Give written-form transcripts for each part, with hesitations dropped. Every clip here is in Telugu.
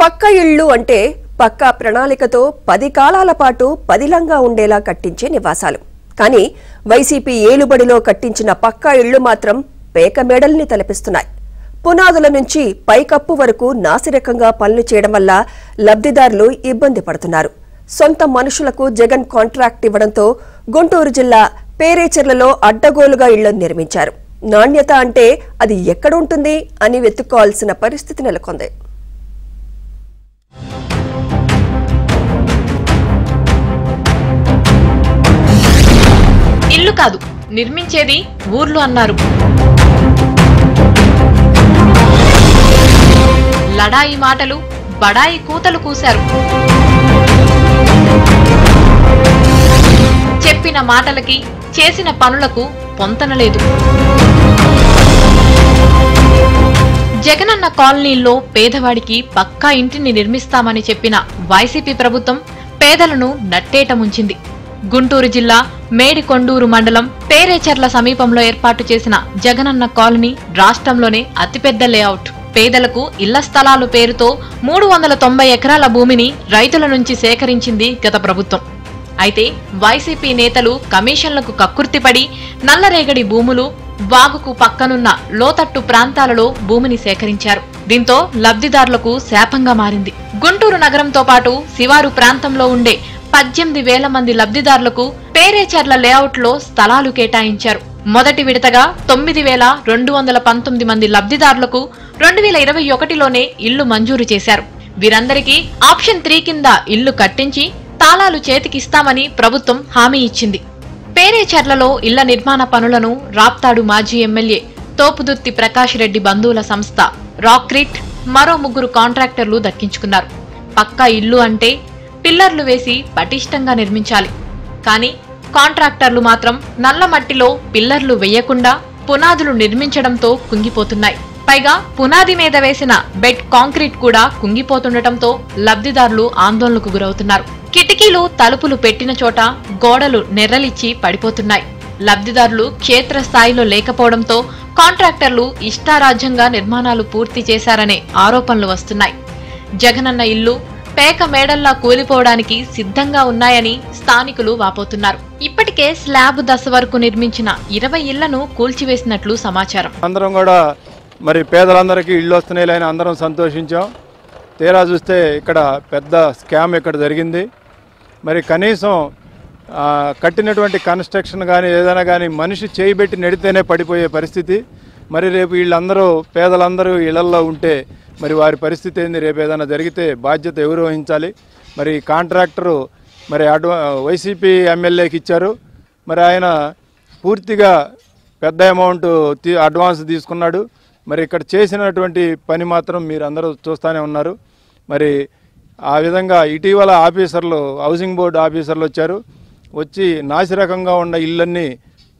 పక్క ఇళ్ళు అంటే పక్కా ప్రణాళికతో 10 కాలాల పాటు పదిలంగా ఉండేలా కట్టించే నివాసాలు. కానీ వైసీపీ ఏలుబడిలో కట్టించిన పక్కా ఇళ్ళు మాత్రం పేక మేడల్ని తలపిస్తున్నాయి. పునాదుల నుంచి పైకప్పు వరకు నాసిరకంగా పనులు చేయడం వల్ల లబ్ధిదారులు ఇబ్బంది పడుతున్నారు. సొంత మనుషులకు జగన్ కాంట్రాక్ట్ ఇవ్వడంతో గుంటూరు జిల్లా పేరేచెర్లలో అడ్డగోలుగా ఇళ్లను నిర్మించారు. నాణ్యత అంటే అది ఎక్కడుంటుంది అని వెతుక్కోవాల్సిన పరిస్థితి నెలకొంది. ఇల్లు కాదు, నిర్మించేది ఊర్లు అన్నారు. లడాయి మాటలు, బడాయి కూతలు కూశారు. చెప్పిన మాటలకి చేసిన పనులకు పొంతనలేదు. జగనన్న కాలనీల్లో పేదవాడికి పక్కా ఇంటిని నిర్మిస్తామని చెప్పిన వైసీపీ ప్రభుత్వం పేదలను నట్టేట ముంచింది. గుంటూరు జిల్లా మేడికొండూరు మండలం పేరేచెర్ల సమీపంలో ఏర్పాటు చేసిన జగనన్న కాలనీ రాష్ట్రంలోనే అతిపెద్ద లేఅవుట్. పేదలకు ఇళ్ల స్థలాలు పేరుతో 390 ఎకరాల భూమిని రైతుల నుంచి సేకరించింది గత ప్రభుత్వం. అయితే వైసీపీ నేతలు కమిషన్లకు కక్కుర్తిపడి నల్లరేగడి భూములు, వాగుకు పక్కనున్న లోతట్టు ప్రాంతాలలో భూమిని సేకరించారు. దీంతో లబ్ధిదారులకు శాపంగా మారింది. గుంటూరు నగరంతో పాటు శివారు ప్రాంతంలో ఉండే 18,000 మంది లబ్ధిదారులకు పేరేచెర్ల లేఅవుట్ లో స్థలాలు కేటాయించారు. మొదటి విడతగా 9,219 మంది లబ్ధిదారులకు 2021లోనే ఇళ్లు మంజూరు చేశారు. వీరందరికీ ఆప్షన్ 3 కింద ఇళ్లు కట్టించి తాళాలు చేతికిస్తామని ప్రభుత్వం హామీ ఇచ్చింది. పేరేచెర్లలో ఇళ్ల నిర్మాణ పనులను రాప్తాడు మాజీ ఎమ్మెల్యే తోపుదుర్తి ప్రకాష్ రెడ్డి బంధువుల సంస్థ రాక్రిట్ మరో 3 కాంట్రాక్టర్లు దక్కించుకున్నారు. పక్కా ఇల్లు అంటే పిల్లర్లు వేసి పటిష్టంగా నిర్మించాలి. కానీ కాంట్రాక్టర్లు మాత్రం నల్ల మట్టిలో పిల్లర్లు వేయకుండా పునాదులు నిర్మించడంతో కుంగిపోతున్నాయి. పైగా పునాది మీద వేసిన బెడ్ కాంక్రీట్ కూడా కుంగిపోతుండటంతో లబ్ధిదారులు ఆందోళనకు గురవుతున్నారు. కిటికీలు, తలుపులు పెట్టిన చోట గోడలు నెర్రలిచ్చి పడిపోతున్నాయి. లబ్ధిదారులు క్షేత్రస్థాయిలో లేకపోవడంతో కాంట్రాక్టర్లు ఇష్టారాజ్యంగా నిర్మాణాలు పూర్తి చేశారనే ఆరోపణలు వస్తున్నాయి. జగనన్న ఇల్లు పేక మేడల్లా కూలిపోవడానికి సిద్ధంగా ఉన్నాయని స్థానికులు వాపోతున్నారు. ఇప్పటికే స్లాబ్ దశ వరకు నిర్మించిన 20 ఇళ్లను కూల్చివేసినట్లు సమాచారం. అందరం కూడా మరి పేదలందరికీ ఇళ్ళు వస్తున్నాయని అందరం సంతోషించాం. తీరా చూస్తే ఇక్కడ పెద్ద స్కామ్ ఇక్కడ జరిగింది. మరి కనీసం కట్టినటువంటి కన్స్ట్రక్షన్ కానీ ఏదైనా కానీ మనిషి చేయబెట్టి నెడితేనే పడిపోయే పరిస్థితి. మరి రేపు వీళ్ళందరూ పేదలందరూ ఇళ్లల్లో ఉంటే మరి వారి పరిస్థితి ఏంది? రేపు ఏదైనా జరిగితే బాధ్యత ఎవరు వహించాలి? మరి కాంట్రాక్టరు మరి వైసీపీ ఎమ్మెల్యేకి ఇచ్చారు. మరి ఆయన పూర్తిగా పెద్ద అమౌంట్ అడ్వాన్స్ తీసుకున్నాడు. మరి ఇక్కడ చేసినటువంటి పని మాత్రం మీరు అందరూ చూస్తూనే ఉన్నారు. మరి ఆ విధంగా ఇటీవల ఆఫీసర్లు, హౌసింగ్ బోర్డు ఆఫీసర్లు వచ్చి నాసిరకంగా ఉన్న ఇళ్ళన్నీ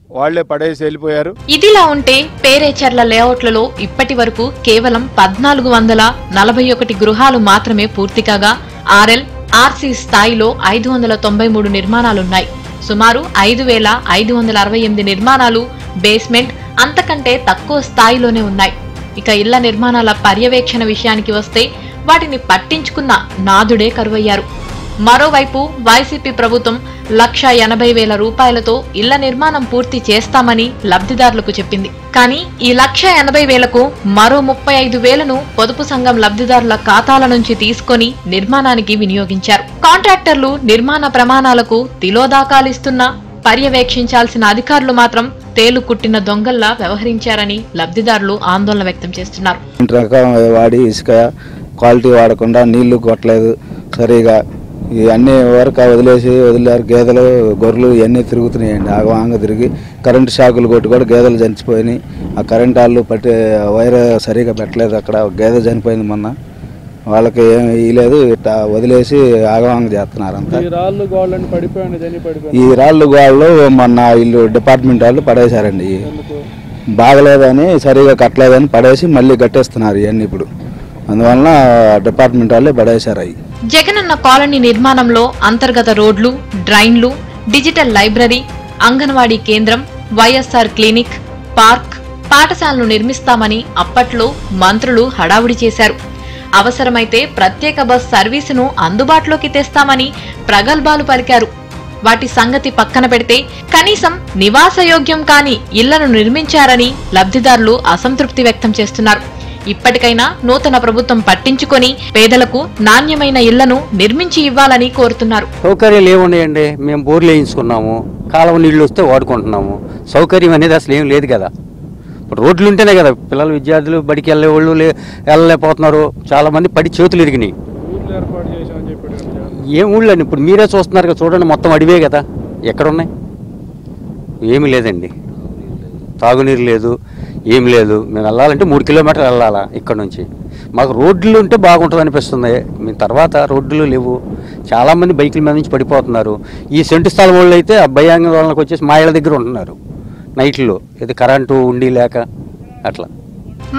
వాళ్లే పడేసి వెళ్ళిపోయారు. ఇదిలా ఉంటే పేరేచెర్ల లేఅవుట్లలో ఇప్పటి వరకు కేవలం 1441 గృహాలు మాత్రమే పూర్తి కాగా ఆర్ఎల్, ఆర్సీ స్థాయిలో 593 నిర్మాణాలున్నాయి. సుమారు 5,568 నిర్మాణాలు బేస్మెంట్, అంతకంటే తక్కువ స్థాయిలోనే ఉన్నాయి. ఇక ఇళ్ల నిర్మాణాల పర్యవేక్షణ విషయానికి వస్తే వాటిని పట్టించుకున్న నాదుడే కరువయ్యారు. మరోవైపు వైసీపీ ప్రభుత్వం 1,80,000 రూపాయలతో ఇళ్ల నిర్మాణం పూర్తి చేస్తామని లబ్ధిదారులకు చెప్పింది. కానీ ఈ 1,80,000కు మరో 35,000ను పొదుపు సంఘం లబ్ధిదారుల ఖాతాల నుంచి తీసుకొని నిర్మాణానికి వినియోగించారు. కాంట్రాక్టర్లు నిర్మాణ ప్రమాణాలకు తిలోదాకాలిస్తున్నా పర్యవేక్షించాల్సిన అధికారులు మాత్రం తేలు కుట్టిన దొంగల్లా వ్యవహరించారని లబ్ధిదారులు ఆందోళన వ్యక్తం చేస్తున్నారు. వాడి ఇసుక క్వాలిటీ వాడకుండా నీళ్లు కొట్టలేదు సరిగా, ఇవన్నీ వరకు వదిలేరు. గేదెలు, గొర్రెలు ఇవన్నీ తిరుగుతున్నాయండి. ఆగవాంగ తిరిగి కరెంటు షాకులు కొట్టి కూడా గేదెలు చనిపోయినాయి. ఆ కరెంట్ వాళ్ళు వైర్ సరిగా పెట్టలేదు. అక్కడ గేదె చనిపోయింది మొన్న. వాళ్ళకి ఏమి ఇయ్యలేదు, ఇట్లా వదిలేసి ఆగవాంగ చేస్తున్నారు అంతా. ఈ రాళ్ళు గోళ్ళు మొన్న ఇల్లు డిపార్ట్మెంట్ వాళ్ళు పడేశారండి. బాగలేదని, సరిగా కట్టలేదని పడేసి మళ్ళీ కట్టేస్తున్నారు ఇవన్నీ. ఇప్పుడు అందువలన డిపార్ట్మెంట్ వాళ్ళే పడేశారు. అవి జగనన్న కాలనీ నిర్మాణంలో అంతర్గత రోడ్లు, డ్రైన్లు, డిజిటల్ లైబ్రరీ, అంగన్వాడీ కేంద్రం, వైఎస్ఆర్ క్లినిక్, పార్క్, పాఠశాలను నిర్మిస్తామని అప్పట్లో మంత్రులు హడావుడి చేశారు. అవసరమైతే ప్రత్యేక బస్ సర్వీసును అందుబాటులోకి తెస్తామని ప్రగల్భాలు పలికారు. వాటి సంగతి పక్కన పెడితే కనీసం నివాసయోగ్యం కాని ఇళ్లను నిర్మించారని లబ్ధిదారులు అసంతృప్తి వ్యక్తం చేస్తున్నారు. ఇప్పటికైనా నూతన ప్రభుత్వం పట్టించుకొని పేదలకు నాణ్యమైన ఇళ్లను నిర్మించి ఇవ్వాలని కోరుతున్నారు. సౌకర్యాలు ఏమున్నాయండి? మేము బోర్లు వేయించుకున్నాము, కాలువ నీళ్లు వస్తే వాడుకుంటున్నాము. సౌకర్యం అనేది అసలు ఏం లేదు కదా. ఇప్పుడు రోడ్లు ఉంటేనే కదా పిల్లలు విద్యార్థులు బడికి వెళ్ళేవాళ్ళు వెళ్ళలేకపోతున్నారు. చాలా మంది పడి చేతులు ఇరిగినాయి. ఏం ఊళ్ళో అండి? ఇప్పుడు మీరే చూస్తున్నారు కదా, చూడండి మొత్తం అడివే కదా. ఎక్కడున్నాయి? ఏమీ లేదండి. తాగునీరు లేదు, ఏం లేదు. మేము వెళ్ళాలంటే 3 కిలోమీటర్లు వెళ్ళాలా ఇక్కడ నుంచి. మాకు రోడ్లు ఉంటే బాగుంటుంది అనిపిస్తుంది. మీ తర్వాత రోడ్లు లేవు. చాలామంది బైకుల మీద నుంచి పడిపోతున్నారు. ఈ సెంటు స్థలం వాళ్ళు అయితే అబ్బాయాంగోళనకు వచ్చేసి మా ఇళ్ళ దగ్గర ఉంటున్నారు నైట్లో. ఇది కరెంటు ఉండి లేక అట్లా.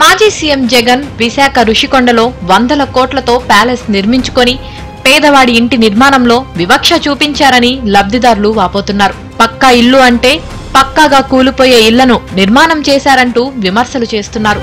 మాజీ సీఎం జగన్ విశాఖ రుషికొండలో 100 కోట్లతో ప్యాలెస్ నిర్మించుకొని పేదవాడి ఇంటి నిర్మాణంలో వివక్ష చూపించారని లబ్ధిదారులు వాపోతున్నారు. పక్కా ఇల్లు అంటే పక్కాగా కూలిపోయే ఇళ్లను నిర్మాణం చేశారంటూ విమర్శలు చేస్తున్నారు.